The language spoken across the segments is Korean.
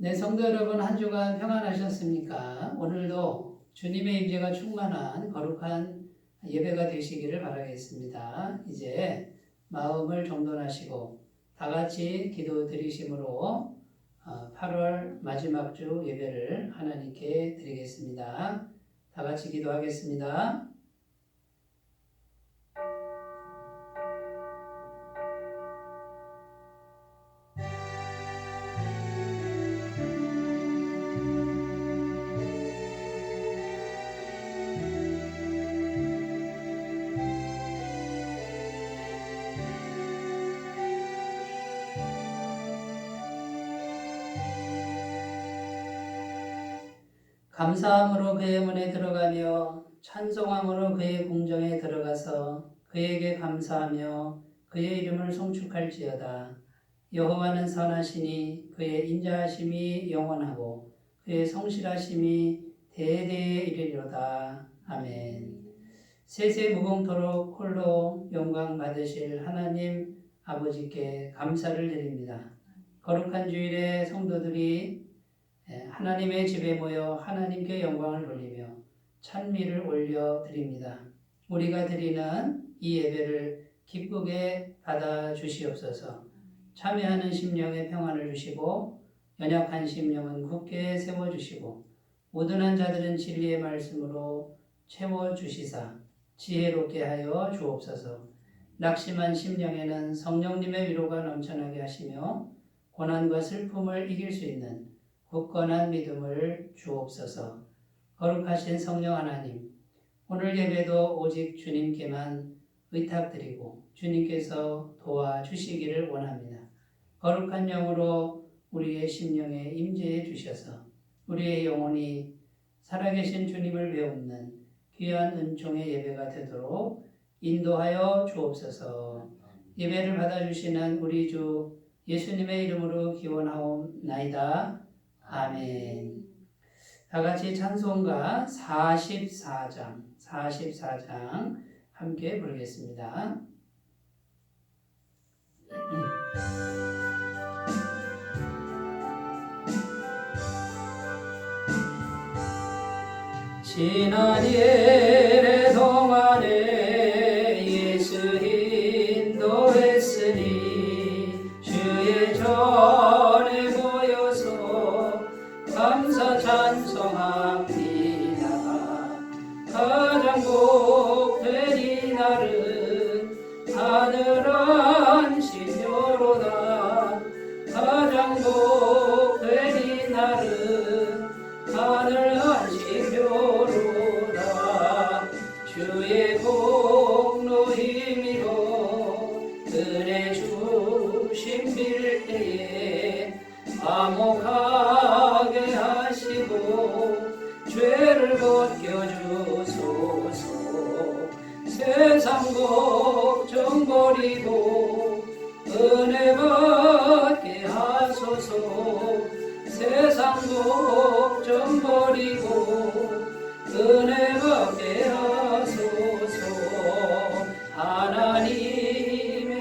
네, 성도 여러분, 한 주간 평안하셨습니까? 오늘도 주님의 임재가 충만한 거룩한 예배가 되시기를 바라겠습니다. 이제 마음을 정돈하시고 다 같이 기도 드리심으로 8월 마지막 주 예배를 하나님께 드리겠습니다. 다 같이 기도하겠습니다. 감사함으로 그의 문에 들어가며 찬송함으로 그의 궁정에 들어가서 그에게 감사하며 그의 이름을 송축할지어다. 여호와는 선하시니 그의 인자하심이 영원하고 그의 성실하심이 대대에 이르리로다. 아멘. 세세 무궁토록 홀로 영광 받으실 하나님 아버지께 감사를 드립니다. 거룩한 주일에 성도들이 하나님의 집에 모여 하나님께 영광을 돌리며 찬미를 올려드립니다. 우리가 드리는 이 예배를 기쁘게 받아 주시옵소서. 참여하는 심령에 평안을 주시고 연약한 심령은 굳게 세워주시고 모든한 자들은 진리의 말씀으로 채워주시사 지혜롭게 하여 주옵소서. 낙심한 심령에는 성령님의 위로가 넘쳐나게 하시며 고난과 슬픔을 이길 수 있는 굳건한 믿음을 주옵소서. 거룩하신 성령 하나님, 오늘 예배도 오직 주님께만 의탁드리고 주님께서 도와주시기를 원합니다. 거룩한 영으로 우리의 심령에 임재해 주셔서 우리의 영혼이 살아계신 주님을 배우는 귀한 은총의 예배가 되도록 인도하여 주옵소서. 예배를 받아주시는 우리 주 예수님의 이름으로 기원하옵나이다. 아멘. 다 같이 찬송가 44장 함께 부르겠습니다. 지난 예배 동안에 예수 인도했으니 주의 전에 모여서 감사 찬송합니다. 가장 복된 이날은 하늘은 신묘로다. 가장 복된 이날은 하늘은 신묘로다. 주의 공로 힘입어 은혜 주심 빌 때에 화목하게 하시고 죄를 벗겨주소서. 세상 걱정 버리고 은혜 받게 하소서. 세상 걱정 버리고 은혜 받게 하소서. 하나님의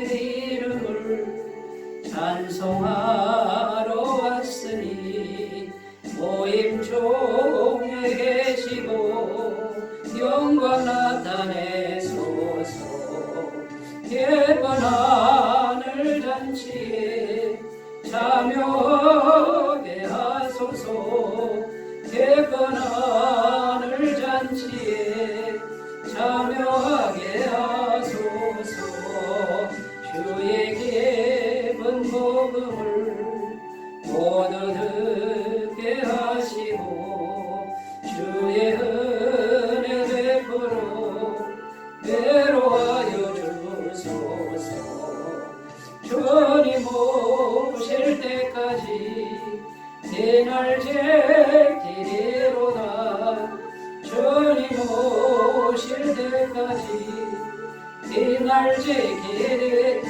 이름을 찬송하러 왔으니 모임 중에 계시고 영광 나타내소서. 예쁜 하늘 잔치에 참여하게 하소서. 예쁜 하늘 잔치에 참여하게 하소서. 주의 기쁜 복음을 모두 듣게 하시고 주의 은혜 베풀어 괴로워하여 주소서. 주님 오실 때까지 이날 지키리로다. 주님 오실 때까지 이날 지키리로다.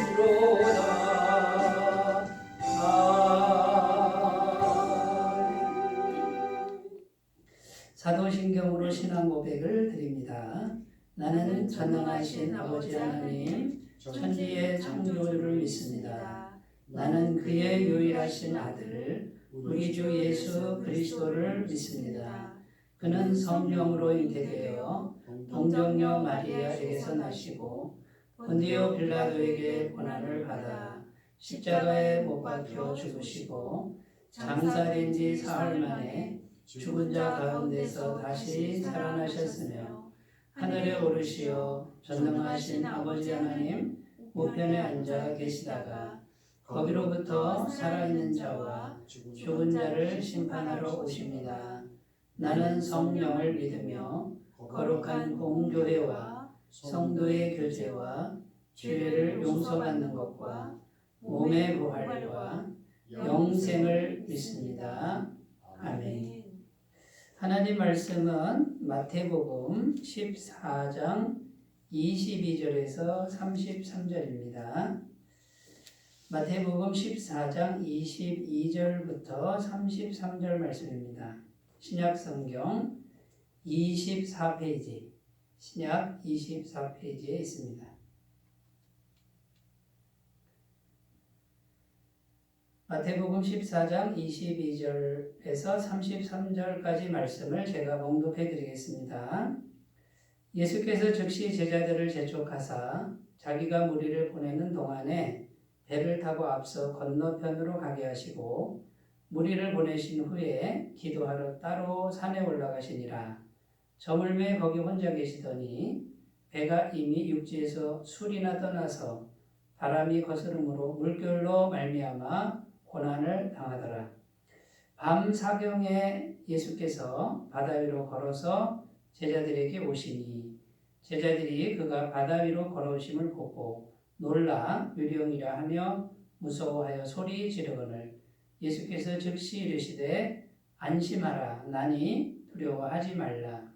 사도신경으로 신앙 고백을 드립니다. 나는 전능하신 아버지 하나님 천지의 창조주를 믿습니다. 나는 그의 유일하신 아들 우리 주 예수 그리스도를 믿습니다. 그는 성령으로 잉태되어 동정녀 마리아에게서 나시고 본디오 빌라도에게 고난을 받아 십자가에 못 박혀 죽으시고 장사된 지 사흘 만에 죽은 자 가운데서 다시 살아나셨으며 하늘에 오르시어 전능하신 아버지 하나님 우편에 앉아 계시다가 거기로부터 살아있는 자와 죽은 자를 심판하러 오십니다. 나는 성령을 믿으며 거룩한 공교회와 성도의 교제와 죄를 용서받는 것과 몸의 부활과 영생을 믿습니다. 아멘. 하나님 말씀은 마태복음 14장 22절에서 33절입니다. 마태복음 14장 22절부터 33절 말씀입니다. 신약성경 24페이지, 신약 24페이지에 있습니다. 마태복음 14장 22절에서 33절까지 말씀을 제가 봉독해 드리겠습니다. 예수께서 즉시 제자들을 재촉하사 자기가 무리를 보내는 동안에 배를 타고 앞서 건너편으로 가게 하시고 무리를 보내신 후에 기도하러 따로 산에 올라가시니라. 저물매 거기 혼자 계시더니 배가 이미 육지에서 술이나 떠나서 바람이 거스름으로 물결로 말미암아 고난을 당하더라. 밤 사경에 예수께서 바다 위로 걸어서 제자들에게 오시니 제자들이 그가 바다 위로 걸어오심을 보고 놀라 유령이라 하며 무서워하여 소리 지르거늘 예수께서 즉시 이르시되 안심하라 나니 두려워하지 말라.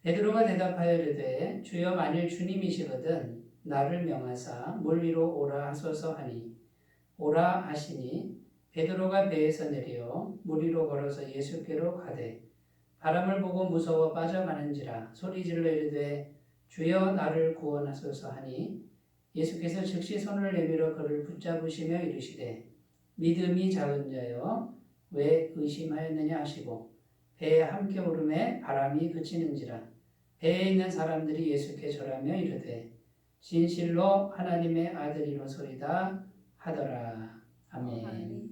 베드로가 대답하여 이르되 주여 만일 주님이시거든 나를 명하사 물 위로 오라 하소서 하니 오라 하시니 베드로가 배에서 내려 물 위로 걸어서 예수께로 가되 바람을 보고 무서워 빠져가는지라 소리질러 이르되 주여 나를 구원하소서 하니 예수께서 즉시 손을 내밀어 그를 붙잡으시며 이르시되 믿음이 작은 자여 왜 의심하였느냐 하시고 배에 함께 오르매 바람이 그치는지라 배에 있는 사람들이 예수께 절하며 이르되 진실로 하나님의 아들이로소이다 하더라. 아멘.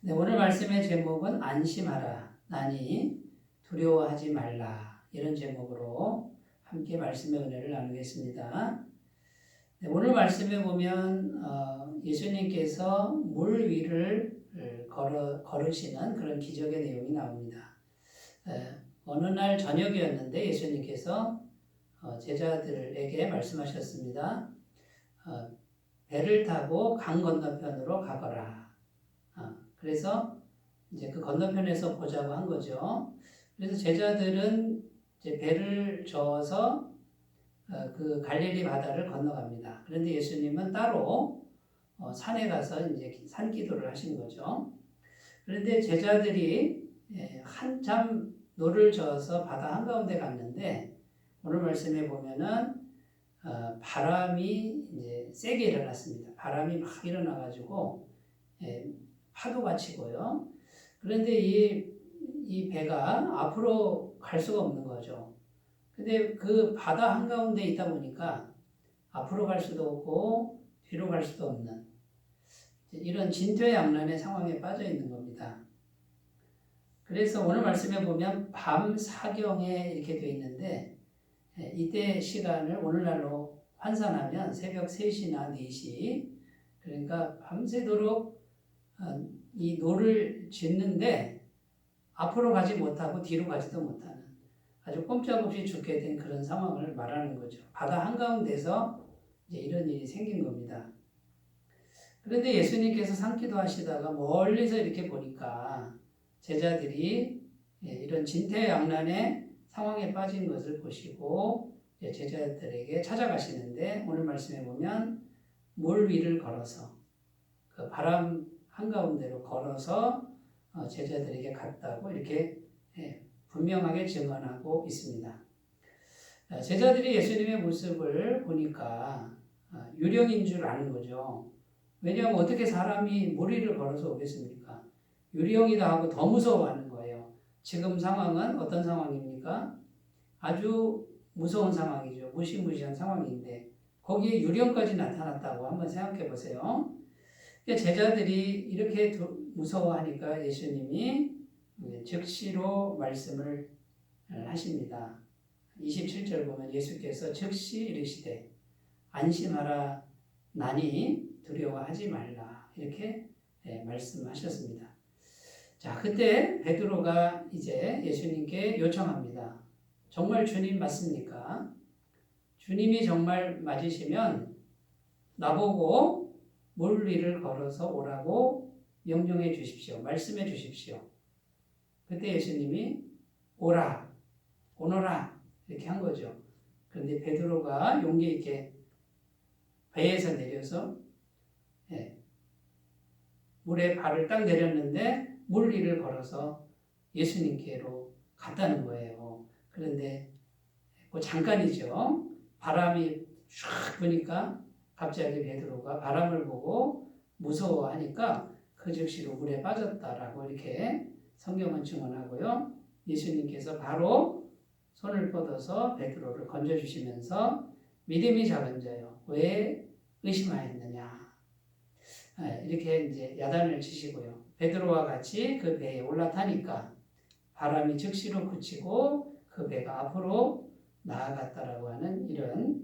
네, 오늘 말씀의 제목은 안심하라 나니 두려워하지 말라 이런 제목으로 함께 말씀의 은혜를 나누겠습니다. 네, 오늘 말씀에 보면 예수님께서 물 위를 걸으시는 그런 기적의 내용이 나옵니다. 어느 날 저녁이었는데 예수님께서 제자들에게 말씀하셨습니다. 배를 타고 강 건너편으로 가거라. 그래서 이제 그 건너편에서 보자고 한 거죠. 그래서 제자들은 이제 배를 저어서 그 갈릴리 바다를 건너갑니다. 그런데 예수님은 따로 산에 가서 이제 산기도를 하신 거죠. 그런데 제자들이 한참 노를 저어서 바다 한가운데 갔는데 오늘 말씀에 보면은 바람이 이제 세게 일어났습니다. 바람이 막 일어나가지고 파도가 치고요. 그런데 이 배가 앞으로 갈 수가 없는 거죠. 근데 그 바다 한가운데 있다 보니까 앞으로 갈 수도 없고 뒤로 갈 수도 없는 이런 진퇴양난의 상황에 빠져 있는 겁니다. 그래서 오늘 말씀에 보면 밤 사경에 이렇게 되어 있는데 이때 시간을 오늘날로 환산하면 새벽 3시나 4시 그러니까 밤새도록 이 노를 짓는데 앞으로 가지 못하고 뒤로 가지도 못하는 아주 꼼짝없이 죽게 된 그런 상황을 말하는 거죠. 바다 한가운데서 이제 이런 일이 생긴 겁니다. 그런데 예수님께서 산기도 하시다가 멀리서 이렇게 보니까 제자들이 이런 진퇴양난의 상황에 빠진 것을 보시고 제자들에게 찾아가시는데 오늘 말씀해 보면 물 위를 걸어서 그 바람 한가운데로 걸어서 제자들에게 갔다고 이렇게 분명하게 증언하고 있습니다. 제자들이 예수님의 모습을 보니까 유령인 줄 아는 거죠. 왜냐하면 어떻게 사람이 물 위를 걸어서 오겠습니까? 유령이다 하고 더 무서워하는 거예요. 지금 상황은 어떤 상황입니까? 아주 무서운 상황이죠. 무시무시한 상황인데 거기에 유령까지 나타났다고 한번 생각해 보세요. 제자들이 이렇게 무서워하니까 예수님이 즉시로 말씀을 하십니다. 27절 보면 예수께서 즉시 이르시되 안심하라 나니 두려워하지 말라 이렇게 말씀하셨습니다. 자, 그때 베드로가 이제 예수님께 요청합니다. 정말 주님 맞습니까? 주님이 정말 맞으시면 나보고 물 위를 걸어서 오라고 명령해 주십시오. 말씀해 주십시오. 그때 예수님이 오라, 오너라 이렇게 한 거죠. 그런데 베드로가 용기 있게 배에서 내려서 물에 발을 딱 내렸는데 물 위를 걸어서 예수님께로 갔다는 거예요. 그런데 그 잠깐이죠. 바람이 쫙 부니까 갑자기 베드로가 바람을 보고 무서워하니까 그 즉시로 물에 빠졌다라고 이렇게 성경은 증언하고요. 예수님께서 바로 손을 뻗어서 베드로를 건져주시면서 믿음이 작은 자여 왜 의심하였느냐 이렇게 이제 야단을 치시고요. 베드로와 같이 그 배에 올라타니까 바람이 즉시로 그치고 그 배가 앞으로 나아갔다라고 하는 이런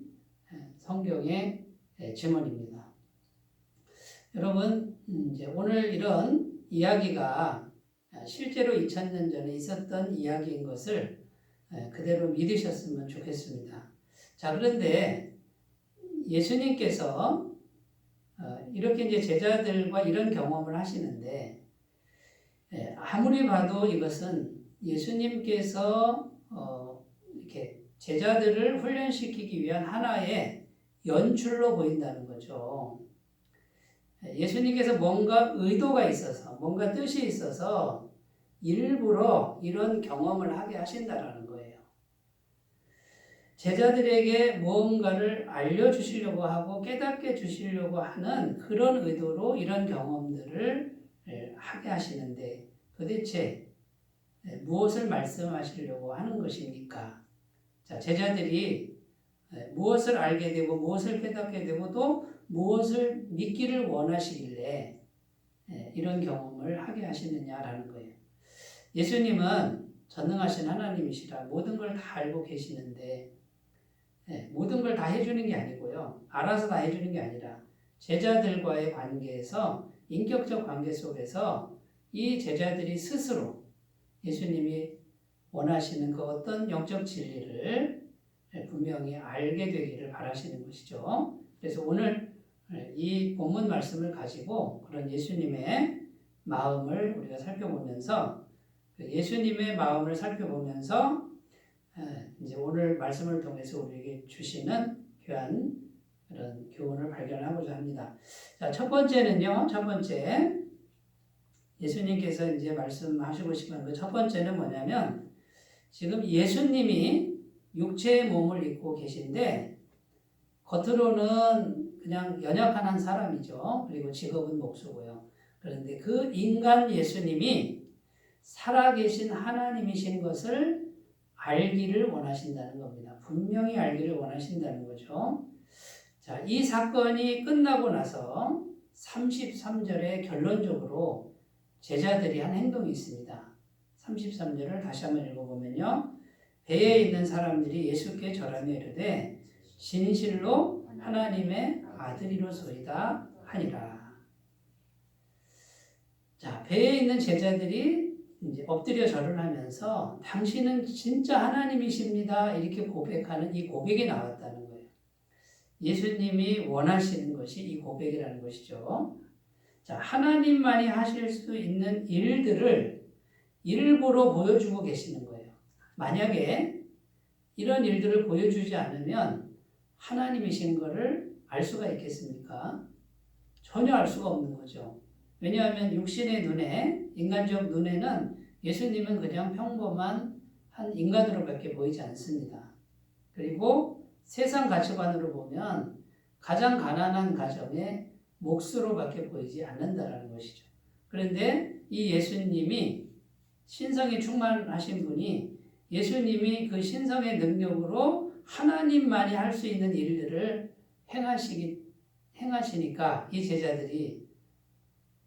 성경의 증언입니다. 여러분 이제 오늘 이런 이야기가 실제로 2000년 전에 있었던 이야기인 것을 그대로 믿으셨으면 좋겠습니다. 자, 그런데 예수님께서 이렇게 이제 제자들과 이런 경험을 하시는데 아무리 봐도 이것은 예수님께서 이렇게 제자들을 훈련시키기 위한 하나의 연출로 보인다는 거죠. 예수님께서 뭔가 의도가 있어서, 뭔가 뜻이 있어서 일부러 이런 경험을 하게 하신다라는 거예요. 제자들에게 무언가를 알려주시려고 하고 깨닫게 주시려고 하는 그런 의도로 이런 경험들을 하게 하시는데 도대체 무엇을 말씀하시려고 하는 것입니까? 자, 제자들이 무엇을 알게 되고 무엇을 깨닫게 되고 또 무엇을 믿기를 원하시길래 이런 경험을 하게 하시느냐라는 거예요. 예수님은 전능하신 하나님이시라 모든 걸 다 알고 계시는데 모든 걸 다 해주는 게 아니고요. 알아서 다 해주는 게 아니라 제자들과의 관계에서 인격적 관계 속에서 이 제자들이 스스로 예수님이 원하시는 그 어떤 영적 진리를 분명히 알게 되기를 바라시는 것이죠. 그래서 오늘 이 본문 말씀을 가지고 그런 예수님의 마음을 우리가 살펴보면서 예수님의 마음을 살펴보면서 이제 오늘 말씀을 통해서 우리에게 주시는 귀한 그런 교훈을 발견하고자 합니다. 자, 첫 번째는요. 첫 번째 예수님께서 이제 말씀하시고 싶은 그 첫 번째는 뭐냐면 지금 예수님이 육체의 몸을 입고 계신데 겉으로는 그냥 연약한 한 사람이죠. 그리고 직업은 목수고요. 그런데 그 인간 예수님이 살아계신 하나님이신 것을 알기를 원하신다는 겁니다. 분명히 알기를 원하신다는 거죠. 자, 이 사건이 끝나고 나서 33절에 결론적으로 제자들이 한 행동이 있습니다. 33절을 다시 한번 읽어보면요. 배에 있는 사람들이 예수께 절하며 이르되 진실로 하나님의 아들이로소이다 하니라. 자, 배에 있는 제자들이 이제 엎드려 절을 하면서 당신은 진짜 하나님이십니다. 이렇게 고백하는 이 고백이 나왔다는 거예요. 예수님이 원하시는 것이 이 고백이라는 것이죠. 자, 하나님만이 하실 수 있는 일들을 일부러 보여주고 계시는 거예요. 만약에 이런 일들을 보여주지 않으면 하나님이신 것을 알 수가 있겠습니까? 전혀 알 수가 없는 거죠. 왜냐하면 육신의 눈에, 인간적 눈에는 예수님은 그냥 평범한 한 인간으로밖에 보이지 않습니다. 그리고 세상 가치관으로 보면 가장 가난한 가정의 몫으로밖에 보이지 않는다라는 것이죠. 그런데 이 예수님이 신성이 충만하신 분이 예수님이 그 신성의 능력으로 하나님만이 할 수 있는 일들을 행하시니까 이 제자들이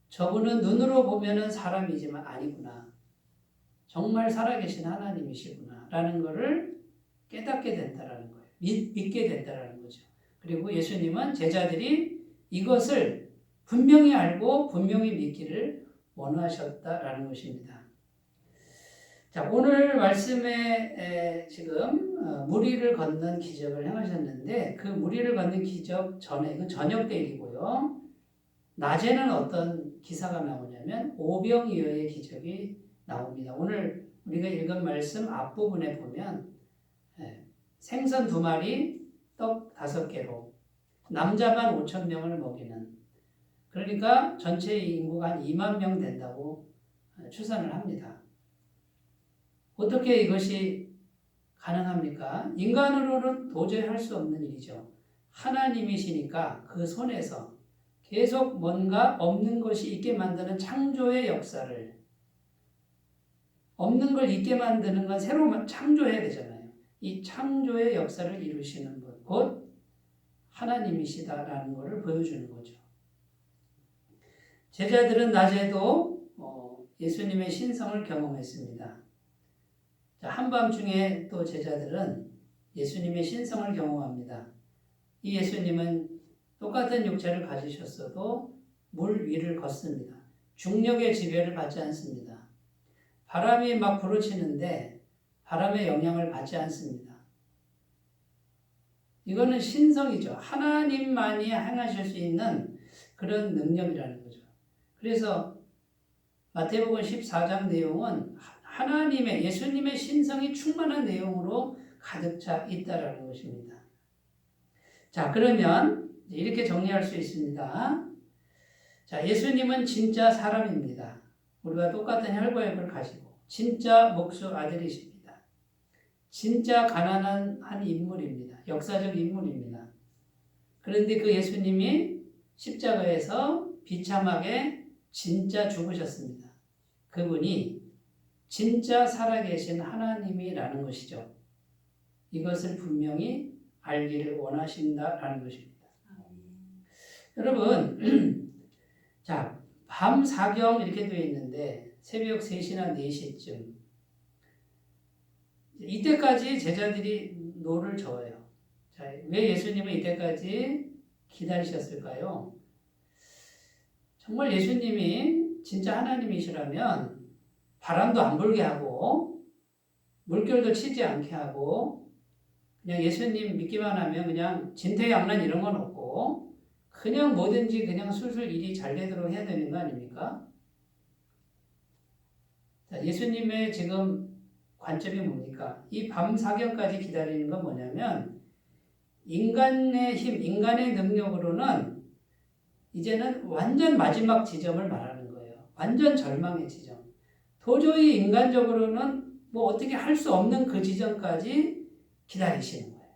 저분은 눈으로 보면은 사람이지만 아니구나. 정말 살아계신 하나님이시구나. 라는 것을 깨닫게 된다라는 거예요. 믿게 된다라는 거죠. 그리고 예수님은 제자들이 이것을 분명히 알고 분명히 믿기를 원하셨다라는 것입니다. 자, 오늘 말씀에 지금 무리를 걷는 기적을 행하셨는데 그 무리를 걷는 기적 전에 이건 저녁 때 일이고요. 낮에는 어떤 기사가 나오냐면 오병이어의 기적이 나옵니다. 오늘 우리가 읽은 말씀 앞부분에 보면 생선 2마리, 떡 5개로 남자만 5,000명을 먹이는, 그러니까 전체 인구가 한 2만 명 된다고 추산을 합니다. 어떻게 이것이 가능합니까? 인간으로는 도저히 할 수 없는 일이죠. 하나님이시니까 그 손에서 계속 뭔가 없는 것이 있게 만드는 창조의 역사를, 없는 걸 있게 만드는 건 새로 창조해야 되잖아요. 이 창조의 역사를 이루시는 분, 곧 하나님이시다라는 것을 보여주는 거죠. 제자들은 낮에도 예수님의 신성을 경험했습니다. 한밤중에 또 제자들은 예수님의 신성을 경험합니다. 이 예수님은 똑같은 육체를 가지셨어도 물 위를 걷습니다. 중력의 지배를 받지 않습니다. 바람이 막 불어치는데 바람의 영향을 받지 않습니다. 이거는 신성이죠. 하나님만이 행하실 수 있는 그런 능력이라는 거죠. 그래서 마태복음 14장 내용은 하나님의, 예수님의 신성이 충만한 내용으로 가득 차 있다라는 것입니다. 자, 그러면 이렇게 정리할 수 있습니다. 자, 예수님은 진짜 사람입니다. 우리와 똑같은 혈과역을 가지고 진짜 목수 아들이십니다. 진짜 가난한 한 인물입니다. 역사적 인물입니다. 그런데 그 예수님이 십자가에서 비참하게 진짜 죽으셨습니다. 그분이 진짜 살아계신 하나님이라는 것이죠. 이것을 분명히 알기를 원하신다라는 것입니다. 여러분, 자, 밤 사경 이렇게 되어 있는데 새벽 3시나 4시쯤 이때까지 제자들이 노를 저어요. 자, 왜 예수님은 이때까지 기다리셨을까요? 정말 예수님이 진짜 하나님이시라면 바람도 안 불게 하고 물결도 치지 않게 하고 그냥 예수님 믿기만 하면 그냥 진퇴양난 이런 건 없고 그냥 뭐든지 그냥 술술 일이 잘 되도록 해야 되는 거 아닙니까? 자, 예수님의 지금 관점이 뭡니까? 이 밤 사경까지 기다리는 건 뭐냐면 인간의 힘, 인간의 능력으로는 이제는 완전 마지막 지점을 말하는 거예요. 완전 절망의 지점. 도저히 인간적으로는 뭐 어떻게 할 수 없는 그 지점까지 기다리시는 거예요.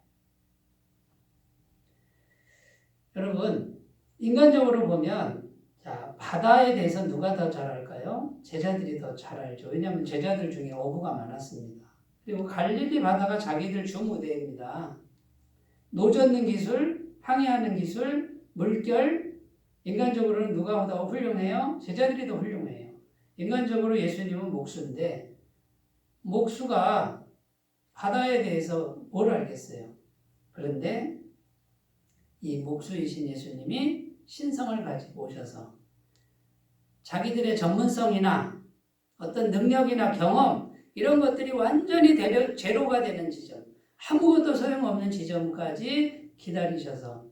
여러분, 인간적으로 보면 자, 바다에 대해서 누가 더 잘 알까요? 제자들이 더 잘 알죠. 왜냐하면 제자들 중에 어부가 많았습니다. 그리고 갈릴리 바다가 자기들 주무대입니다. 노 젓는 기술, 항해하는 기술, 물결, 인간적으로는 누가 더 훌륭해요? 제자들이 더 훌륭해요. 인간적으로 예수님은 목수인데 목수가 바다에 대해서 뭘 알겠어요? 그런데 이 목수이신 예수님이 신성을 가지고 오셔서 자기들의 전문성이나 어떤 능력이나 경험 이런 것들이 완전히 제로가 되는 지점, 아무것도 소용없는 지점까지 기다리셔서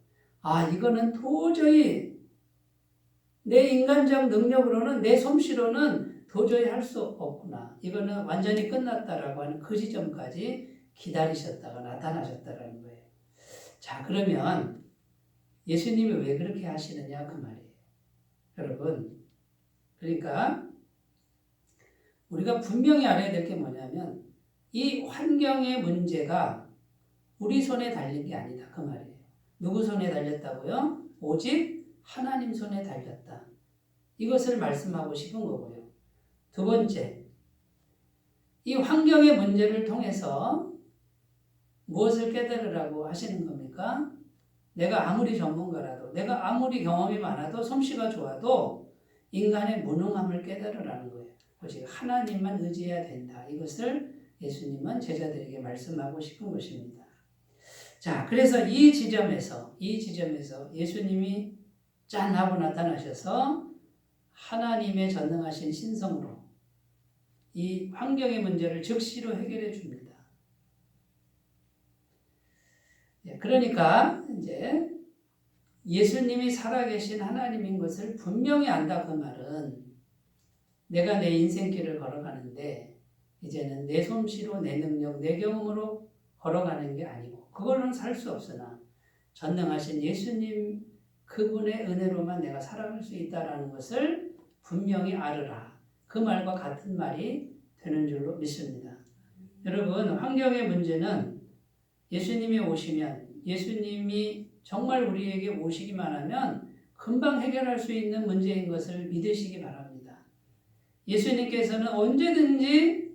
이거는 도저히 내 인간적 능력으로는 내 솜씨로는 도저히 할 수 없구나. 이거는 완전히 끝났다라고 하는 그 지점까지 기다리셨다가 나타나셨다라는 거예요. 자, 그러면 예수님이 왜 그렇게 하시느냐 그 말이에요. 여러분, 그러니까 우리가 분명히 알아야 될 게 뭐냐면 이 환경의 문제가 우리 손에 달린 게 아니다 그 말이에요. 누구 손에 달렸다고요? 오직 하나님 손에 달렸다. 이것을 말씀하고 싶은 거고요. 두 번째, 이 환경의 문제를 통해서 무엇을 깨달으라고 하시는 겁니까? 내가 아무리 전문가라도, 내가 아무리 경험이 많아도, 솜씨가 좋아도 인간의 무능함을 깨달으라는 거예요. 오직 하나님만 의지해야 된다. 이것을 예수님은 제자들에게 말씀하고 싶은 것입니다. 자, 그래서 이 지점에서 예수님이 짠 하고 나타나셔서 하나님의 전능하신 신성으로 이 환경의 문제를 즉시로 해결해 줍니다. 그러니까 이제 예수님이 살아계신 하나님인 것을 분명히 안다. 그 말은 내가 내 인생길을 걸어가는데 이제는 내 솜씨로, 내 능력, 내 경험으로 걸어가는 게 아니고 그걸로는 살 수 없으나 전능하신 예수님 그분의 은혜로만 내가 살아갈 수 있다라는 것을 분명히 알으라. 그 말과 같은 말이 되는 줄로 믿습니다. 여러분, 환경의 문제는 예수님이 오시면, 예수님이 정말 우리에게 오시기만 하면 금방 해결할 수 있는 문제인 것을 믿으시기 바랍니다. 예수님께서는 언제든지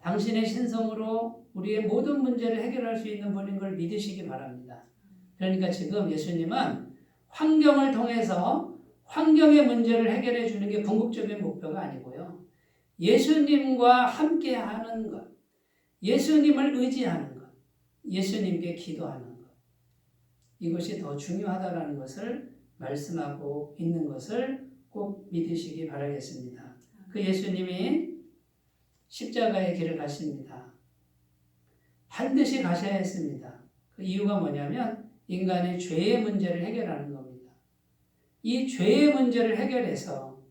당신의 신성으로 우리의 모든 문제를 해결할 수 있는 분인 걸 믿으시기 바랍니다. 그러니까 지금 예수님은 환경을 통해서 환경의 문제를 해결해 주는 게 궁극적인 목표가 아니고요. 예수님과 함께 하는 것, 예수님을 의지하는 것, 예수님께 기도하는 것, 이것이 더 중요하다는 것을 말씀하고 있는 것을 꼭 믿으시기 바라겠습니다. 그 예수님이 십자가의 길을 가십니다. 반드시 가셔야 했습니다. 그 이유가 뭐냐면 인간의 죄의 문제를 해결하는 겁니다. 이 죄의 문제를 해결해서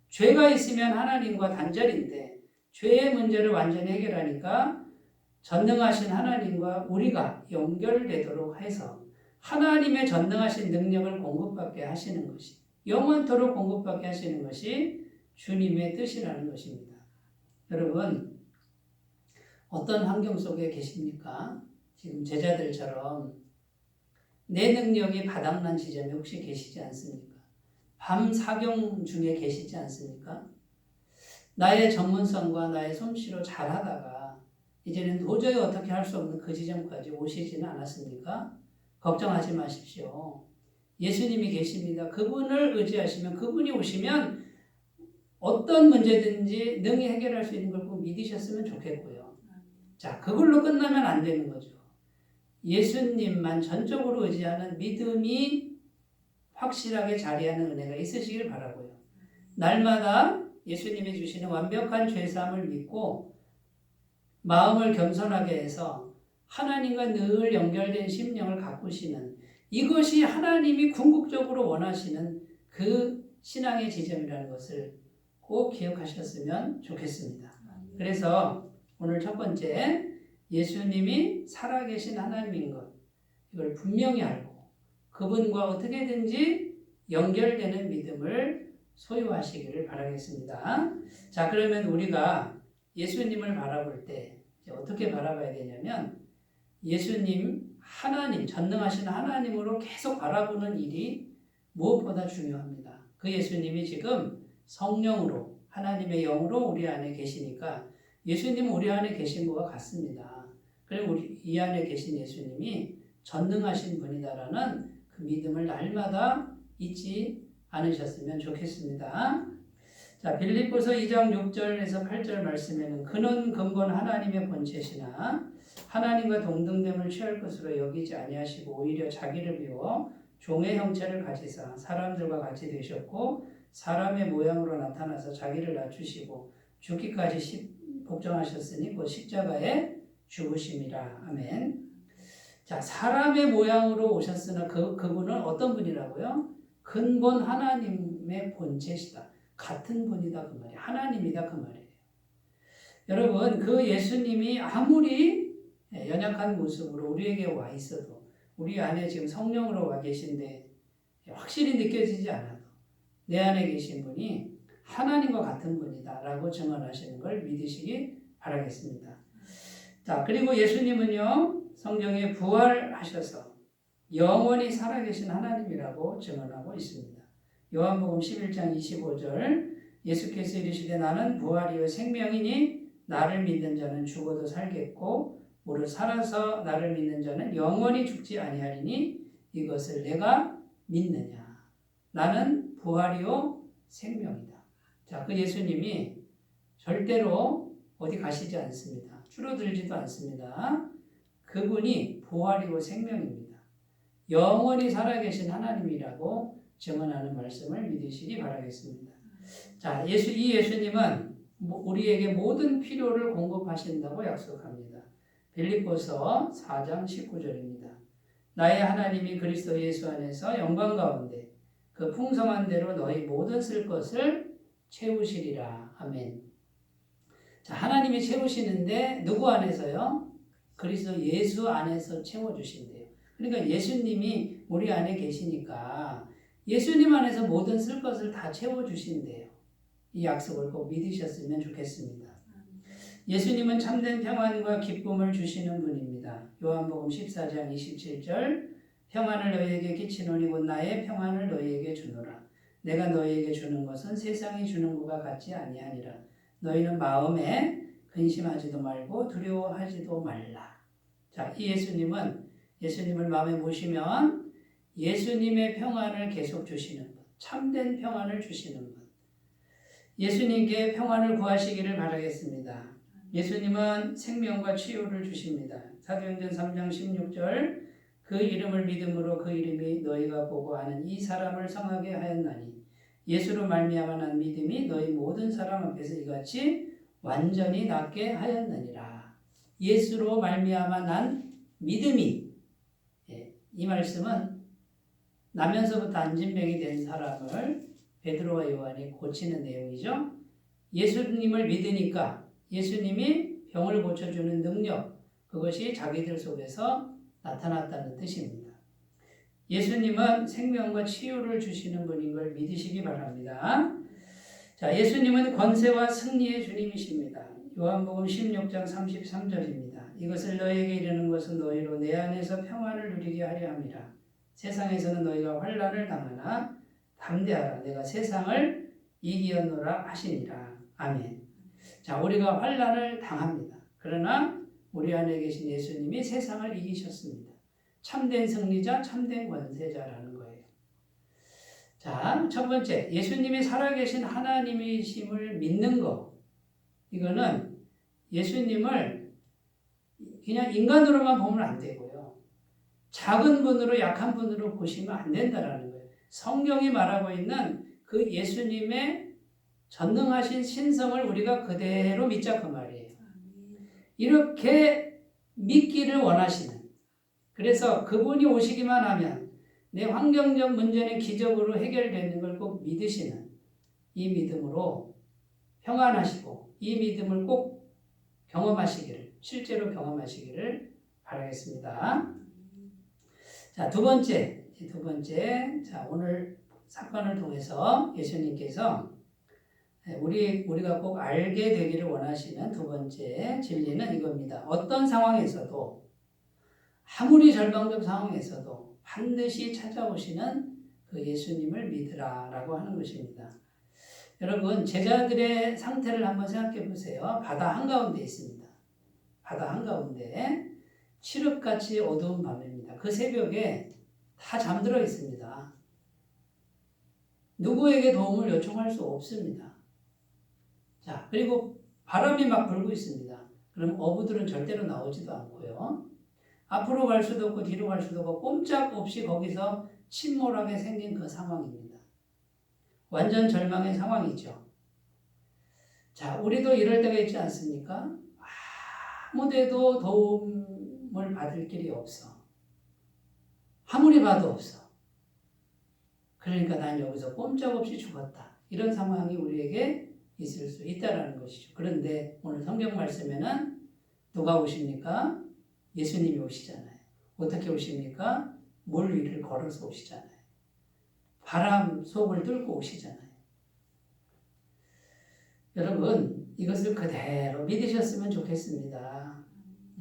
죄가 있으면 하나님과 단절인데 죄의 문제를 완전히 해결하니까 전능하신 하나님과 우리가 연결되도록 해서 하나님의 전능하신 능력을 공급받게 하시는 것이, 영원토록 공급받게 하시는 것이 주님의 뜻이라는 것입니다. 여러분, 어떤 환경 속에 계십니까? 지금 제자들처럼 내 능력이 바닥난 지점에 혹시 계시지 않습니까? 밤 사경 중에 계시지 않습니까? 나의 전문성과 나의 솜씨로 잘하다가 이제는 도저히 어떻게 할 수 없는 그 지점까지 오시지는 않았습니까? 걱정하지 마십시오. 예수님이 계십니다. 그분을 의지하시면, 그분이 오시면 어떤 문제든지 능히 해결할 수 있는 걸 꼭 믿으셨으면 좋겠고요. 자, 그걸로 끝나면 안 되는 거죠. 예수님만 전적으로 의지하는 믿음이 확실하게 자리하는 은혜가 있으시길 바라고요. 날마다 예수님이 주시는 완벽한 죄사함을 믿고 마음을 겸손하게 해서 하나님과 늘 연결된 심령을 가꾸시는, 이것이 하나님이 궁극적으로 원하시는 그 신앙의 지점이라는 것을 꼭 기억하셨으면 좋겠습니다. 그래서 오늘 첫 번째, 예수님이 살아계신 하나님인 것, 이걸 분명히 알고 그분과 어떻게든지 연결되는 믿음을 소유하시기를 바라겠습니다. 자, 그러면 우리가 예수님을 바라볼 때 어떻게 바라봐야 되냐면, 예수님, 하나님, 전능하신 하나님으로 계속 바라보는 일이 무엇보다 중요합니다. 그 예수님이 지금 성령으로, 하나님의 영으로 우리 안에 계시니까 예수님은 우리 안에 계신 것과 같습니다. 그리고 우리 이 안에 계신 예수님이 전능하신 분이다라는 그 믿음을 날마다 잊지 않으셨으면 좋겠습니다. 자, 빌립보서 2장 6절에서 8절 말씀에는 그는 근본 하나님의 본체시나 하나님과 동등됨을 취할 것으로 여기지 아니하시고 오히려 자기를 비워 종의 형체를 가지사 사람들과 같이 되셨고 사람의 모양으로 나타나서 자기를 낮추시고 죽기까지 복종하셨으니 곧 십자가에 죽으심이라. 아멘. 자, 사람의 모양으로 오셨으나 그분은 어떤 분이라고요? 근본 하나님의 본체시다. 같은 분이다 그 말이에요. 하나님이다 그 말이에요. 여러분, 그 예수님이 아무리 연약한 모습으로 우리에게 와 있어도, 우리 안에 지금 성령으로 와 계신데 확실히 느껴지지 않아도 내 안에 계신 분이 하나님과 같은 분이다 라고 증언하시는 걸 믿으시기 바라겠습니다. 자, 그리고 예수님은요, 성경에 부활하셔서 영원히 살아계신 하나님이라고 증언하고 있습니다. 요한복음 11장 25절, 예수께서 이르시되 나는 부활이요 생명이니 나를 믿는 자는 죽어도 살겠고 무릇 살아서 나를 믿는 자는 영원히 죽지 아니하리니 이것을 내가 믿느냐. 나는 부활이요 생명이다. 자, 그 예수님이 절대로 어디 가시지 않습니다. 줄어들지도 않습니다. 그분이 부활이고 생명입니다. 영원히 살아계신 하나님이라고 증언하는 말씀을 믿으시기 바라겠습니다. 자, 이 예수님은 우리에게 모든 필요를 공급하신다고 약속합니다. 빌립보서 4장 19절입니다. 나의 하나님이 그리스도 예수 안에서 영광 가운데 그 풍성한 대로 너희 모든 쓸 것을 채우시리라. 아멘. 자, 하나님이 채우시는데 누구 안에서요? 그리스도 예수 안에서 채워주신대요. 그러니까 예수님이 우리 안에 계시니까 예수님 안에서 모든 쓸 것을 다 채워주신대요. 이 약속을 꼭 믿으셨으면 좋겠습니다. 예수님은 참된 평안과 기쁨을 주시는 분입니다. 요한복음 14장 27절 평안을 너희에게 끼치노니 곧 나의 평안을 너희에게 주노라. 내가 너희에게 주는 것은 세상이 주는 것과 같지 아니하니라. 너희는 마음에 근심하지도 말고 두려워하지도 말라. 자, 이 예수님을 마음에 모시면 예수님의 평안을 계속 주시는 분, 참된 평안을 주시는 분. 예수님께 평안을 구하시기를 바라겠습니다. 예수님은 생명과 치유를 주십니다. 사도행전 3장 16절 그 이름을 믿음으로 그 이름이 너희가 보고 아는 이 사람을 성하게 하였나니 예수로 말미암아 난 믿음이 너희 모든 사람 앞에서 이같이 완전히 낫게 하였느니라. 예수로 말미암아 난 믿음이, 이 말씀은 나면서부터 안진병이 된 사람을 베드로와 요한이 고치는 내용이죠. 예수님을 믿으니까 예수님이 병을 고쳐주는 능력, 그것이 자기들 속에서 나타났다는 뜻입니다. 예수님은 생명과 치유를 주시는 분인 걸 믿으시기 바랍니다. 자, 예수님은 권세와 승리의 주님이십니다. 요한복음 16장 33절입니다. 이것을 너희에게 이르는 것은 너희로 내 안에서 평안을 누리게 하려 함이라. 세상에서는 너희가 환난을 당하나 담대하라. 내가 세상을 이기었노라 하시니라. 아멘. 자, 우리가 환난을 당합니다. 그러나 우리 안에 계신 예수님이 세상을 이기셨습니다. 참된 승리자, 참된 권세자라는 거예요. 자, 첫 번째, 예수님이 살아계신 하나님이심을 믿는 거. 이거는 예수님을 그냥 인간으로만 보면 안 되고요. 작은 분으로, 약한 분으로 보시면 안 된다라는 거예요. 성경이 말하고 있는 그 예수님의 전능하신 신성을 우리가 그대로 믿자 그 말이에요. 이렇게 믿기를 원하시는, 그래서 그분이 오시기만 하면 내 환경적 문제는 기적으로 해결되는 걸 꼭 믿으시는, 이 믿음으로 평안하시고 이 믿음을 꼭 경험하시기를, 실제로 경험하시기를 바라겠습니다. 자, 두 번째, 자, 오늘 사건을 통해서 예수님께서 우리가 꼭 알게 되기를 원하시는 두 번째 진리는 이겁니다. 어떤 상황에서도, 아무리 절망적 상황에서도 반드시 찾아오시는 그 예수님을 믿으라라고 하는 것입니다. 여러분, 제자들의 상태를 한번 생각해 보세요. 바다 한가운데 있습니다. 바다 한가운데 칠흑같이 어두운 밤입니다. 그 새벽에 다 잠들어 있습니다. 누구에게 도움을 요청할 수 없습니다. 자, 그리고 바람이 막 불고 있습니다. 그럼 어부들은 절대로 나오지도 않고요. 앞으로 갈 수도 없고 뒤로 갈 수도 없고 꼼짝없이 거기서 침몰하게 생긴 그 상황입니다. 완전 절망의 상황이죠. 자, 우리도 이럴 때가 있지 않습니까? 아무데도 도움을 받을 길이 없어. 아무리 봐도 없어. 그러니까 난 여기서 꼼짝없이 죽었다. 이런 상황이 우리에게 있을 수 있다는 것이죠. 그런데 오늘 성경 말씀에는 누가 오십니까? 예수님이 오시잖아요. 어떻게 오십니까? 물 위를 걸어서 오시잖아요. 바람 속을 뚫고 오시잖아요. 여러분, 이것을 그대로 믿으셨으면 좋겠습니다.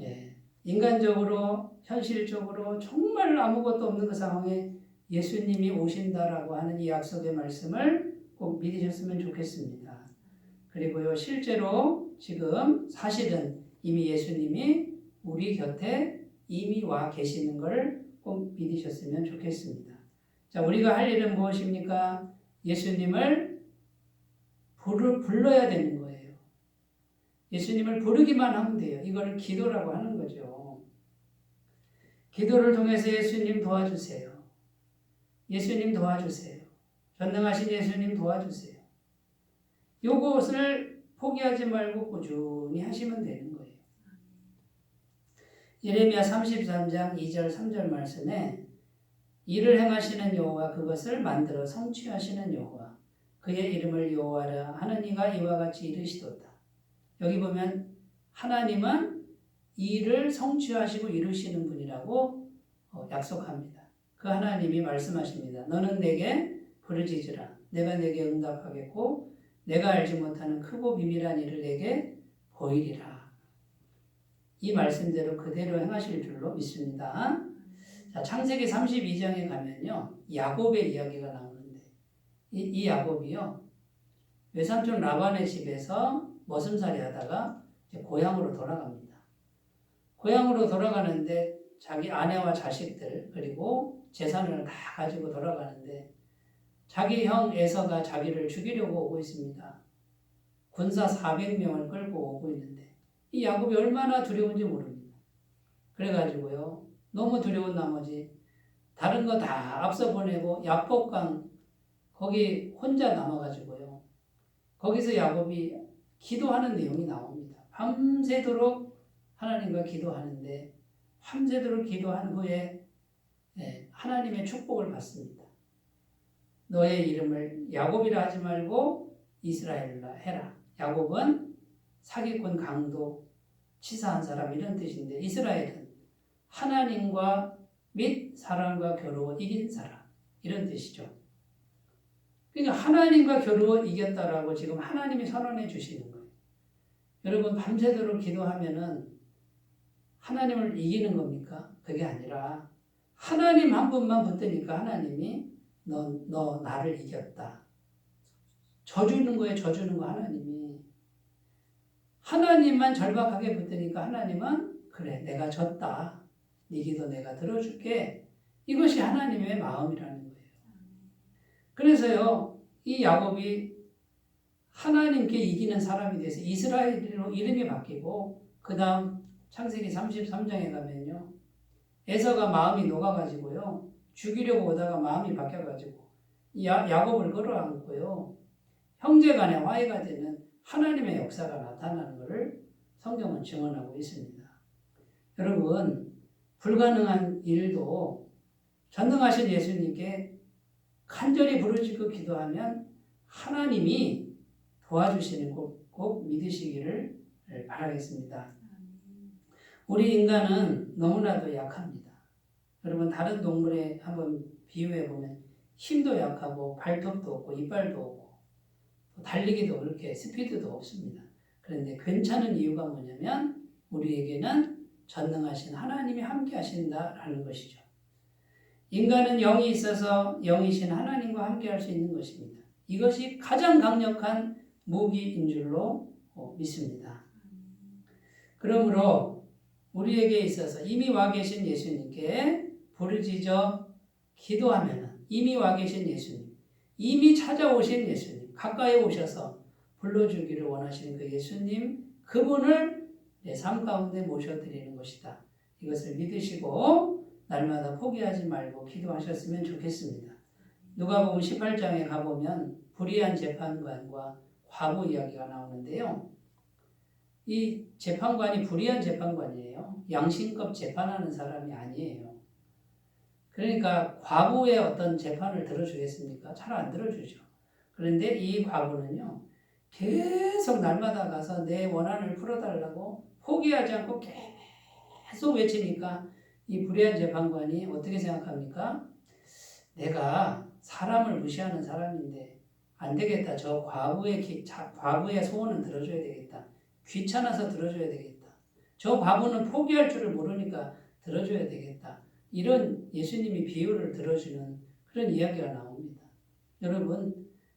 예. 인간적으로, 현실적으로 정말 아무것도 없는 그 상황에 예수님이 오신다라고 하는 이 약속의 말씀을 꼭 믿으셨으면 좋겠습니다. 그리고요, 실제로 지금 사실은 이미 예수님이 우리 곁에 이미 와 계시는 걸 꼭 믿으셨으면 좋겠습니다. 자, 우리가 할 일은 무엇입니까? 예수님을 불러야 되는 거예요. 예수님을 부르기만 하면 돼요. 이걸 기도라고 하는 거죠. 기도를 통해서 예수님 도와주세요. 예수님 도와주세요. 전능하신 예수님 도와주세요. 요것을 포기하지 말고 꾸준히 하시면 되는 거예요. 예레미야 33장 2절 3절 말씀에 이를 행하시는 여호와 그것을 만들어 성취하시는 여호와 그의 이름을 여호와라 하는 이가 이와 같이 이르시도다. 여기 보면 하나님은 일을 성취하시고 이루시는 분이라고 약속합니다. 그 하나님이 말씀하십니다. 너는 내게 부르짖으라. 내가 내게 응답하겠고 내가 알지 못하는 크고 비밀한 일을 내게 보이리라. 이 말씀대로 그대로 행하실 줄로 믿습니다. 자, 창세기 32장에 가면요, 야곱의 이야기가 나오는데 이 야곱이요, 외삼촌 라반의 집에서 머슴살이 하다가 이제 고향으로 돌아갑니다. 고향으로 돌아가는데 자기 아내와 자식들 그리고 재산을 다 가지고 돌아가는데 자기 형 에서가 자기를 죽이려고 오고 있습니다. 군사 400명을 끌고 오고 있는데 이 야곱이 얼마나 두려운지 모릅니다. 그래가지고요, 너무 두려운 나머지 다른 거 다 앞서 보내고 야복강 거기 혼자 남아가지고요, 거기서 야곱이 기도하는 내용이 나옵니다. 밤새도록 하나님과 기도하는데 밤새도록 기도한 후에 하나님의 축복을 받습니다. 너의 이름을 야곱이라 하지 말고 이스라엘이라 해라. 야곱은 사기꾼, 강도, 치사한 사람 이런 뜻인데 이스라엘은 하나님과 및 사람과 겨루어 이긴 사람 이런 뜻이죠. 그러니까 하나님과 겨루어 이겼다라고 지금 하나님이 선언해 주시는 거예요. 여러분 밤새도록 기도하면은 하나님을 이기는 겁니까? 그게 아니라 하나님 한 분만 붙드니까 하나님이 너 나를 이겼다. 져주는 거예요. 져주는 거 하나님이. 하나님만 절박하게 붙드니까 하나님은 그래 내가 졌다. 네 기도 내가 들어줄게. 이것이 하나님의 마음이라는 거예요. 그래서요 이 야곱이 하나님께 이기는 사람이 돼서 이스라엘로 이름이 바뀌고 그 다음 창세기 33장에 가면요 에서가 마음이 녹아가지고요 죽이려고 오다가 마음이 바뀌어가지고 야곱을 끌어안고요 형제 간의 화해가 되는 하나님의 역사가 나타나는 것을 성경은 증언하고 있습니다. 여러분 불가능한 일도 전능하신 예수님께 간절히 부르짖고 기도하면 하나님이 도와주시는 꼭 믿으시기를 바라겠습니다. 우리 인간은 너무나도 약합니다. 여러분 다른 동물에 한번 비유해 보면 힘도 약하고 발톱도 없고 이빨도 없고 달리기도 그렇게 스피드도 없습니다. 그런데 괜찮은 이유가 뭐냐면 우리에게는 전능하신 하나님이 함께 하신다라는 것이죠. 인간은 영이 있어서 영이신 하나님과 함께 할 수 있는 것입니다. 이것이 가장 강력한 무기인 줄로 믿습니다. 그러므로 우리에게 있어서 이미 와 계신 예수님께 부르짖어 기도하면 이미 와 계신 예수님, 이미 찾아오신 예수님, 가까이 오셔서 불러주기를 원하시는 그 예수님, 그분을 내 삶 가운데 모셔드리는 것이다. 이것을 믿으시고 날마다 포기하지 말고 기도하셨으면 좋겠습니다. 누가복음 18장에 가보면 불의한 재판관과 과부 이야기가 나오는데요. 이 재판관이 불의한 재판관이에요. 양심껏 재판하는 사람이 아니에요. 그러니까 과부의 어떤 재판을 들어주겠습니까? 잘 안 들어주죠. 그런데 이 과부는요, 계속 날마다 가서 내 원한을 풀어달라고 포기하지 않고 계속 외치니까 이 불의한 재판관이 어떻게 생각합니까? 내가 사람을 무시하는 사람인데 안 되겠다. 저 과부의 소원은 들어줘야 되겠다. 귀찮아서 들어줘야 되겠다. 저 과부는 포기할 줄을 모르니까 들어줘야 되겠다. 이런 예수님이 비유를 들어주는 그런 이야기가 나옵니다. 여러분,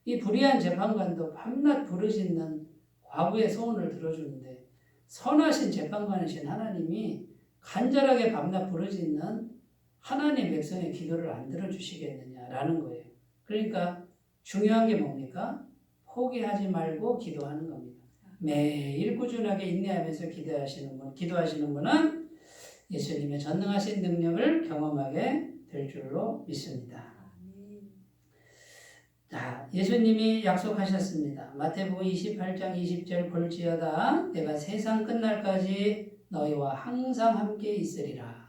이 불의한 재판관도 밤낮 부르짖는 과부의 소원을 들어주는데 선하신 재판관이신 하나님이 간절하게 밤낮 부르짖는 하나님 백성의 기도를 안 들어주시겠느냐라는 거예요. 그러니까 중요한 게 뭡니까? 포기하지 말고 기도하는 겁니다. 매일 꾸준하게 인내하면서 기도하시는 분은 예수님의 전능하신 능력을 경험하게 될 줄로 믿습니다. 자, 예수님이 약속하셨습니다. 마태복음 28장 20절 볼지어다 내가 세상 끝날까지 너희와 항상 함께 있으리라.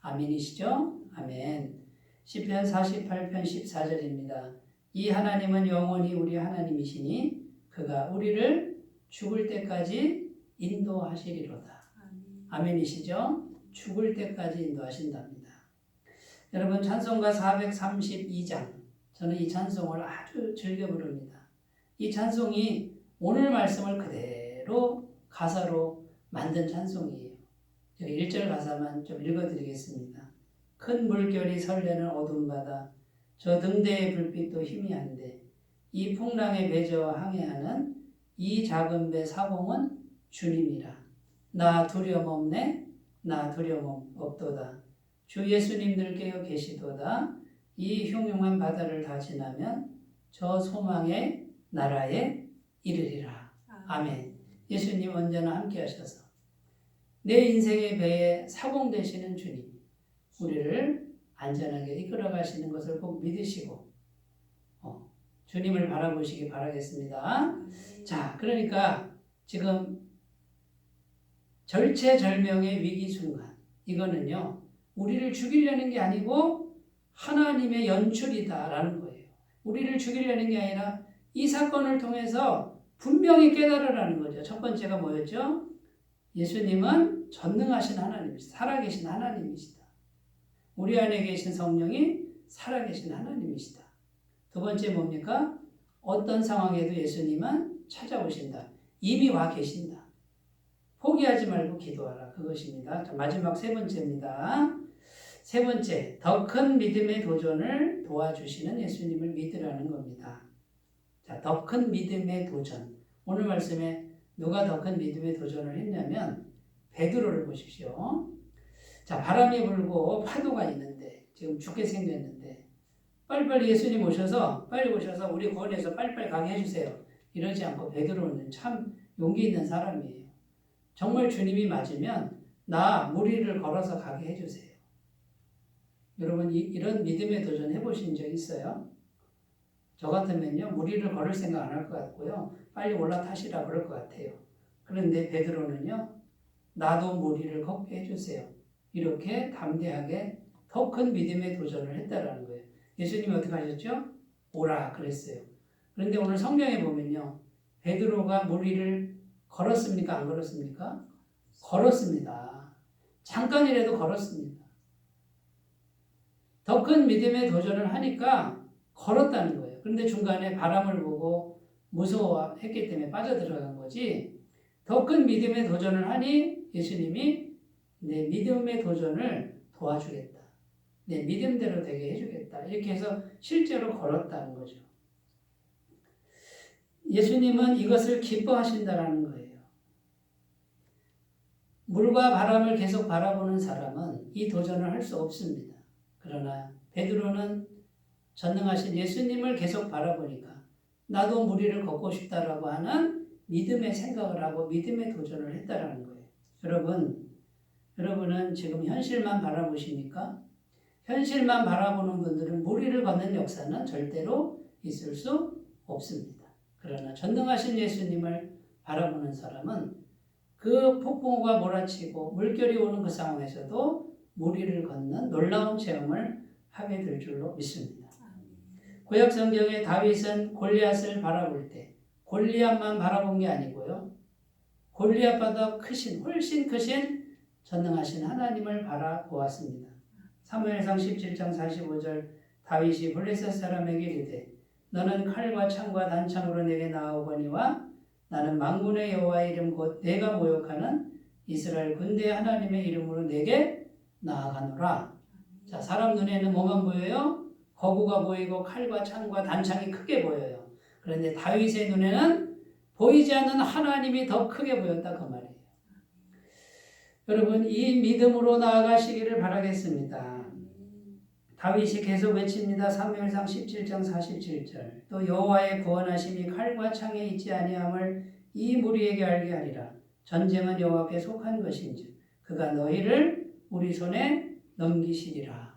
아멘이시죠? 아멘. 시편 48편 14절입니다. 이 하나님은 영원히 우리 하나님이시니 그가 우리를 죽을 때까지 인도하시리로다. 아멘이시죠? 죽을 때까지 인도하신답니다. 여러분 찬송가 432장 저는 이 찬송을 아주 즐겨 부릅니다. 이 찬송이 오늘 말씀을 그대로 가사로 만든 찬송이에요. 제가 1절 가사만 좀 읽어드리겠습니다. 큰 물결이 설레는 어두운 바다 저 등대의 불빛도 희미한데 이 풍랑에 배저 항해하는 이 작은 배 사공은 주님이라. 나 두려움 없네 나 두려움 없도다. 주 예수님들 깨어 계시도다. 이 흉흉한 바다를 다 지나면 저 소망의 나라에 이르리라. 아멘. 예수님 언제나 함께 하셔서 내 인생의 배에 사공 되시는 주님 우리를 안전하게 이끌어 가시는 것을 꼭 믿으시고 주님을 바라보시기 바라겠습니다. 자, 그러니까 지금 절체절명의 위기 순간 이거는요 우리를 죽이려는 게 아니고 하나님의 연출이다라는 거예요. 우리를 죽이려는 게 아니라 이 사건을 통해서 분명히 깨달으라는 거죠. 첫 번째가 뭐였죠? 예수님은 전능하신 하나님이시다. 살아계신 하나님이시다. 우리 안에 계신 성령이 살아계신 하나님이시다. 두 번째 뭡니까? 어떤 상황에도 예수님은 찾아오신다. 이미 와 계신다. 포기하지 말고 기도하라. 그것입니다. 자, 마지막 세 번째입니다. 세 번째, 더 큰 믿음의 도전을 도와주시는 예수님을 믿으라는 겁니다. 자, 더 큰 믿음의 도전. 오늘 말씀에 누가 더 큰 믿음의 도전을 했냐면 베드로를 보십시오. 자, 바람이 불고 파도가 있는데 지금 죽게 생겼는데 빨리빨리 예수님 오셔서 빨리 오셔서 우리 구원해서 빨리빨리 가게 해주세요. 이러지 않고 베드로는 참 용기 있는 사람이에요. 정말 주님이 맞으면 나 물 위를 걸어서 가게 해주세요. 여러분 이런 믿음의 도전 해보신 적 있어요? 저 같으면요 물 위를 걸을 생각 안 할 것 같고요 빨리 올라타시라 그럴 것 같아요. 그런데 베드로는요 나도 물 위를 걷게 해주세요. 이렇게 담대하게 더 큰 믿음의 도전을 했다라는 거예요. 예수님이 어떻게 하셨죠? 오라 그랬어요. 그런데 오늘 성경에 보면요 베드로가 물 위를 걸었습니까? 안 걸었습니까? 걸었습니다. 잠깐이라도 걸었습니다. 더 큰 믿음의 도전을 하니까 걸었다는 거예요. 그런데 중간에 바람을 보고 무서워했기 때문에 빠져들어간 거지. 더 큰 믿음의 도전을 하니 예수님이 내 믿음의 도전을 도와주겠다. 내 믿음대로 되게 해주겠다. 이렇게 해서 실제로 걸었다는 거죠. 예수님은 이것을 기뻐하신다는 거예요. 물과 바람을 계속 바라보는 사람은 이 도전을 할 수 없습니다. 그러나 베드로는 전능하신 예수님을 계속 바라보니까 나도 물 위를 걷고 싶다라고 하는 믿음의 생각을 하고 믿음의 도전을 했다라는 거예요. 여러분은 지금 현실만 바라보십니까? 현실만 바라보는 분들은 물 위를 걷는 역사는 절대로 있을 수 없습니다. 그러나 전능하신 예수님을 바라보는 사람은 그 폭풍우가 몰아치고 물결이 오는 그 상황에서도 물 위를 걷는 놀라운 체험을 하게 될 줄로 믿습니다. 구약 성경의 다윗은 골리앗을 바라볼 때 골리앗만 바라본 게 아니고요. 골리앗보다 훨씬 크신 전능하신 하나님을 바라보았습니다. 사무엘상 17장 45절 다윗이 블레셋 사람에게 이르되 너는 칼과 창과 단창으로 내게 나아오거니와 나는 만군의 여호와의 이름 곧 내가 모욕하는 이스라엘 군대의 하나님의 이름으로 내게 나아가노라. 자, 사람 눈에는 뭐만 보여요? 거구가 보이고 칼과 창과 단창이 크게 보여요. 그런데 다윗의 눈에는 보이지 않는 하나님이 더 크게 보였다 그 말이에요. 여러분 이 믿음으로 나아가시기를 바라겠습니다. 다윗이 계속 외칩니다. 사무엘상 17장 47절. 또 여호와의 구원하심이 칼과 창에 있지 아니함을 이 무리에게 알게 하리라. 전쟁은 여호와께 속한 것인지 그가 너희를 우리 손에 넘기시리라.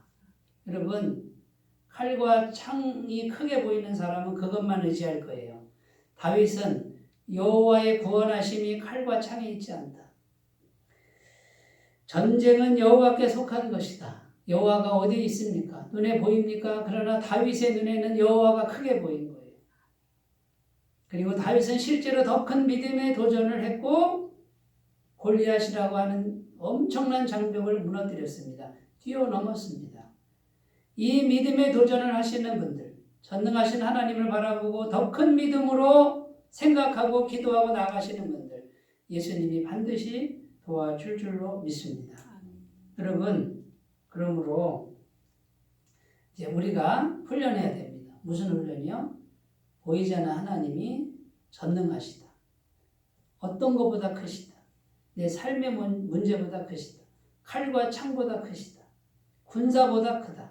여러분 칼과 창이 크게 보이는 사람은 그것만 의지할 거예요. 다윗은 여호와의 구원하심이 칼과 창에 있지 않다. 전쟁은 여호와께 속한 것이다. 여호와가 어디 있습니까? 눈에 보입니까? 그러나 다윗의 눈에는 여호와가 크게 보인 거예요. 그리고 다윗은 실제로 더 큰 믿음의 도전을 했고 골리앗이라고 하는 엄청난 장벽을 무너뜨렸습니다. 뛰어넘었습니다. 이 믿음의 도전을 하시는 분들, 전능하신 하나님을 바라보고 더 큰 믿음으로 생각하고 기도하고 나가시는 분들, 예수님이 반드시 도와줄 줄로 믿습니다. 여러분, 그러므로 이제 우리가 훈련해야 됩니다. 무슨 훈련이요? 보이지 않는 하나님이 전능하시다. 어떤 것보다 크시다. 내 삶의 문제보다 크시다. 칼과 창보다 크시다. 군사보다 크다.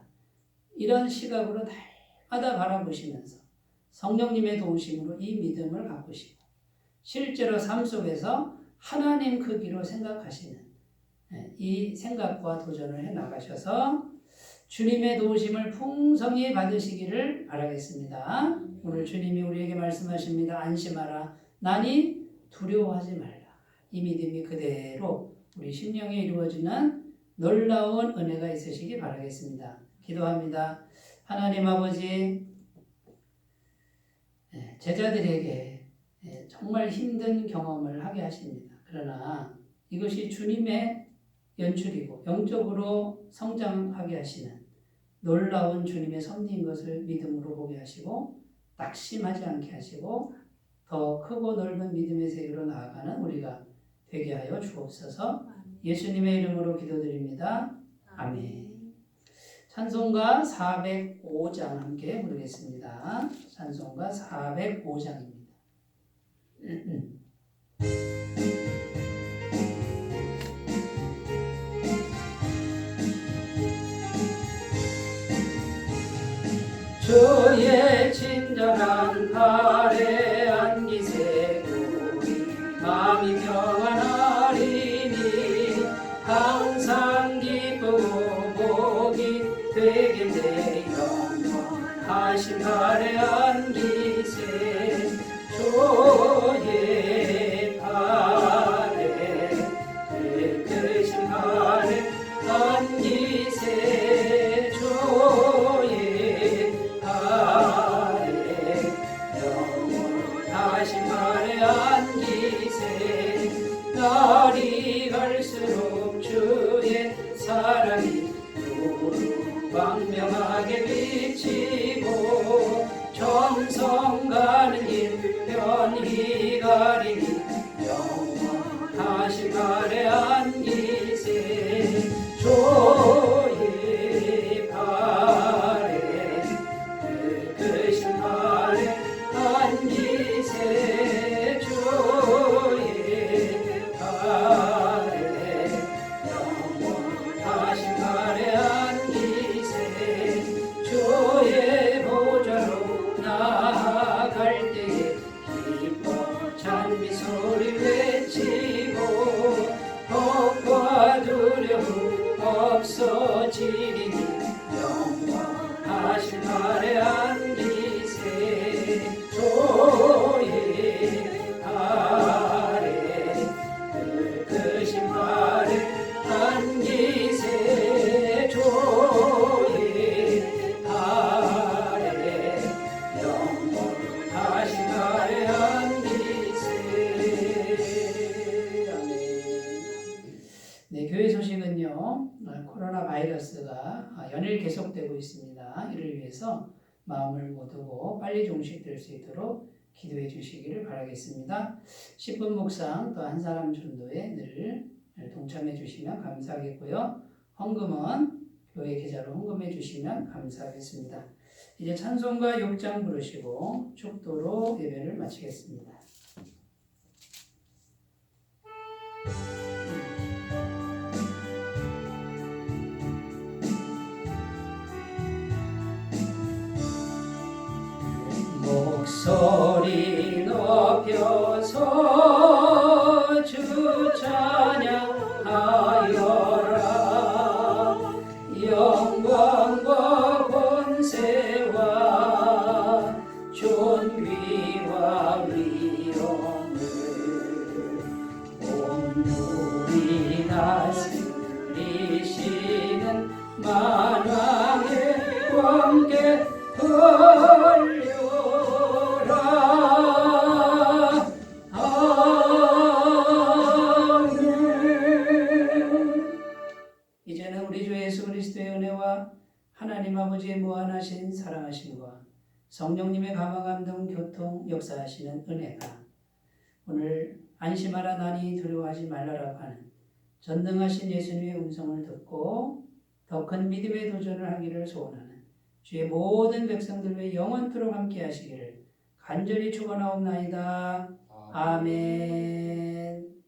이런 시각으로 날마다 바라보시면서 성령님의 도우심으로 이 믿음을 가꾸시고 실제로 삶 속에서 하나님 크기로 생각하시는 이 생각과 도전을 해나가셔서 주님의 도우심을 풍성히 받으시기를 바라겠습니다. 오늘 주님이 우리에게 말씀하십니다. 안심하라. 나니 두려워하지 말라. 이 믿음이 그대로 우리 심령에 이루어지는 놀라운 은혜가 있으시기 바라겠습니다. 기도합니다. 하나님 아버지, 제자들에게 정말 힘든 경험을 하게 하십니다. 그러나 이것이 주님의 연출이고 영적으로 성장하게 하시는 놀라운 주님의 섭리인 것을 믿음으로 보게 하시고 낙심하지 않게 하시고 더 크고 넓은 믿음의 세계로 나아가는 우리가 되게 하여 주옵소서. 예수님의 이름으로 기도드립니다. 아멘. 찬송가 405장 함께 부르겠습니다. 찬송가 405장입니다. 주의 친절한 팔에 안기세 우리 마음이 평안하리니 항상 기쁘고 복이 되게 내 영원하신 팔에 안기세 주의 팔에 크신 팔에 안기세 주의 팔에 영원하신 팔에 안기세 날이 갈수록 주의 사랑이 광명하게 비치고 점성 가는 길 편히 가리니 영원하신 팔에 안기세 주의 팔에 크신 팔에 안기세 주의 팔에 영원하신 팔에 안기세 주의 보좌로 나아갈 때에 기뻐 찬미 소리 외치고 겁과 두려움 없어지리니 영원하신 팔에 안기세 주의 팔에 크신 팔에 안기세 주의 팔에 영원하신 팔에 안기세. 아멘. 네, 교회 소식은요, 코로나 바이러스가 연일 계속되고 있습니다. 이를 위해서 마음을 모두고 빨리 종식될 수 있도록 기도해 주시기를 바라겠습니다. 10분 묵상 또 한 사람 전도에 늘 동참해 주시면 감사하겠고요. 헌금은 교회 계좌로 헌금해 주시면 감사하겠습니다. 이제 찬송가 6장 부르시고 축도로 예배를 마치겠습니다. 목소리 높여서 주 찬양하여라. 영광과 권세와 존귀와 위엄을 온누리 다스리시는 만왕의 왕께 돌려라. 아멘. 이제는 우리 주 예수 그리스도의 은혜와 하나님 아버지의 무한하신 사랑하심과 성령님의 감화 감동 교통 역사하시는 은혜가 오늘 안심하라 나니 두려워하지 말라라고 하는 전능하신 예수님의 음성을 듣고 더 큰 믿음의 도전을 하기를 소원하는 주의 모든 백성들과 영원토록 함께 하시기를 간절히 축원하옵나이다. 아멘.